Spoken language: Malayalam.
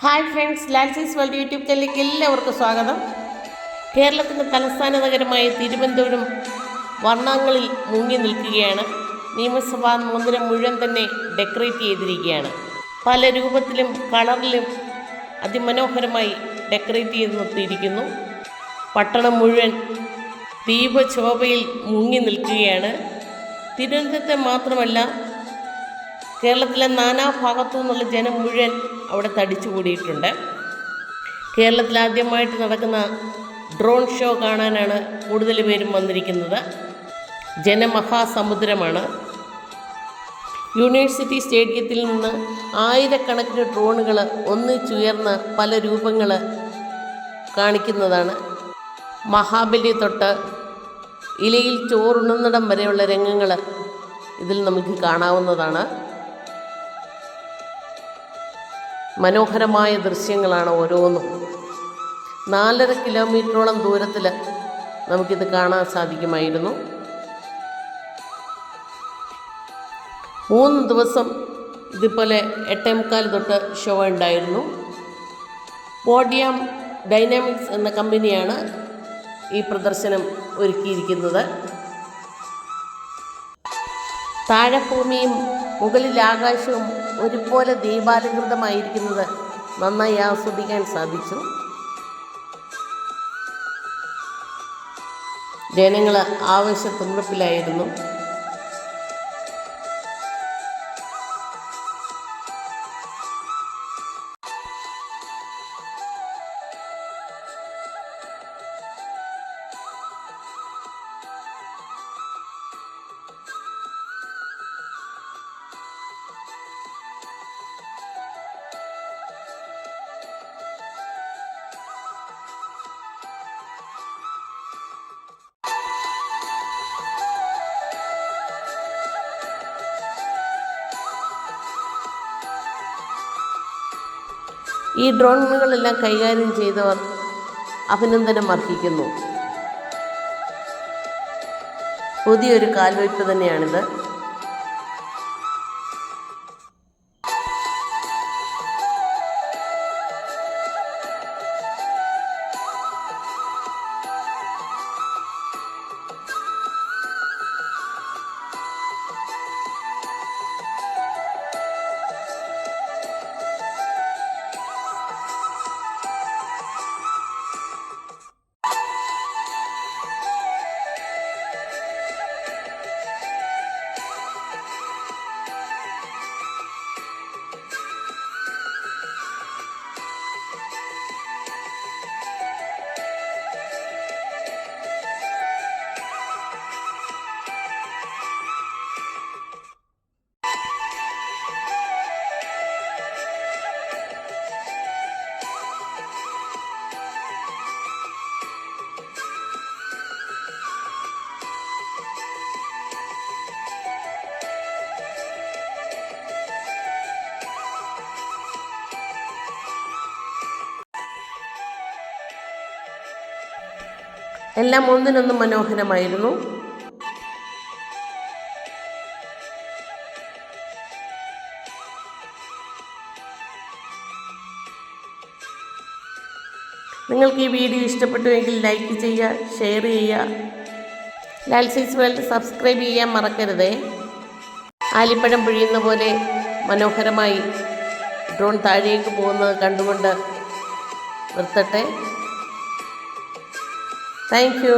ഹായ് ഫ്രണ്ട്സ്, ലാൽസീസ് വേൾഡ് യൂട്യൂബ് ചാനലിലേക്ക് എല്ലാവർക്കും സ്വാഗതം. കേരളത്തിൻ്റെ തലസ്ഥാന നഗരമായ തിരുവനന്തപുരം വർണ്ണങ്ങളിൽ മുങ്ങി നിൽക്കുകയാണ്. നിയമസഭാ മന്ദിരം മുഴുവൻ തന്നെ ഡെക്കറേറ്റ് ചെയ്തിരിക്കുകയാണ്. പല രൂപത്തിലും കളറിലും അതിമനോഹരമായി ഡെക്കറേറ്റ് ചെയ്ത് നിർത്തിയിരിക്കുന്നു. പട്ടണം മുഴുവൻ ദീപശോഭയിൽ മുങ്ങി നിൽക്കുകയാണ്. തിരുവനന്തപുരത്തെ മാത്രമല്ല, കേരളത്തിലെ നാനാഭാഗത്തു നിന്നുള്ള ജനം മുഴുവൻ അവിടെ തടിച്ചു കൂടിയിട്ടുണ്ട്. കേരളത്തിൽ ആദ്യമായിട്ട് നടക്കുന്ന ഡ്രോൺ ഷോ കാണാനാണ് കൂടുതൽ പേരും വന്നിരിക്കുന്നത്. ജനമഹാസമുദ്രമാണ്. യൂണിവേഴ്സിറ്റി സ്റ്റേഡിയത്തിൽ നിന്ന് ആയിരക്കണക്കിന് ഡ്രോണുകൾ ഒന്നിച്ചുയർന്ന് പല രൂപങ്ങൾ കാണിക്കുന്നതാണ്. മഹാബലി തൊട്ട് ഇലയിൽ ചോറുണ്ണുന്നിടം വരെയുള്ള രംഗങ്ങൾ ഇതിൽ നമുക്ക് കാണാവുന്നതാണ്. മനോഹരമായ ദൃശ്യങ്ങളാണ് ഓരോന്നും. 4.5 കിലോമീറ്ററോളം ദൂരത്തിൽ നമുക്കിത് കാണാൻ സാധിക്കുമായിരുന്നു. 3 ദിവസം ഇതുപോലെ 8:45 തൊട്ട് ഷോ ഉണ്ടായിരുന്നു. പോഡിയം ഡൈനാമിക്സ് എന്ന കമ്പനിയാണ് ഈ പ്രദർശനം ഒരുക്കിയിരിക്കുന്നത്. താഴെഭൂമിയും മുകളിൽ ആകാശവും ഒരുപോലെ ദീപാലങ്കൃതമായിരിക്കുന്നത് നന്നായി ആസ്വദിക്കാൻ സാധിച്ചു. ജനങ്ങൾ ആവേശത്തുമ്പിലായിരുന്നു. ഈ ഡ്രോണുകളെല്ലാം കൈകാര്യം ചെയ്തവർ അഭിനന്ദനം അർഹിക്കുന്നു. പുതിയൊരു കാൽവയ്പ് തന്നെയാണിത്. എല്ലാം ഒന്നിനൊന്നും മനോഹരമായിരുന്നു. നിങ്ങൾക്ക് ഈ വീഡിയോ ഇഷ്ടപ്പെട്ടുവെങ്കിൽ ലൈക്ക് ചെയ്യുക, ഷെയർ ചെയ്യുക. ലാൽസീസ് വേൾഡ് സബ്സ്ക്രൈബ് ചെയ്യാൻ മറക്കരുതേ. ആലിപ്പഴം പിഴിയുന്ന പോലെ മനോഹരമായി ഡ്രോൺ താഴേക്ക് പോകുന്നത് കണ്ടുകൊണ്ട് നിർത്തട്ടെ. Thank you.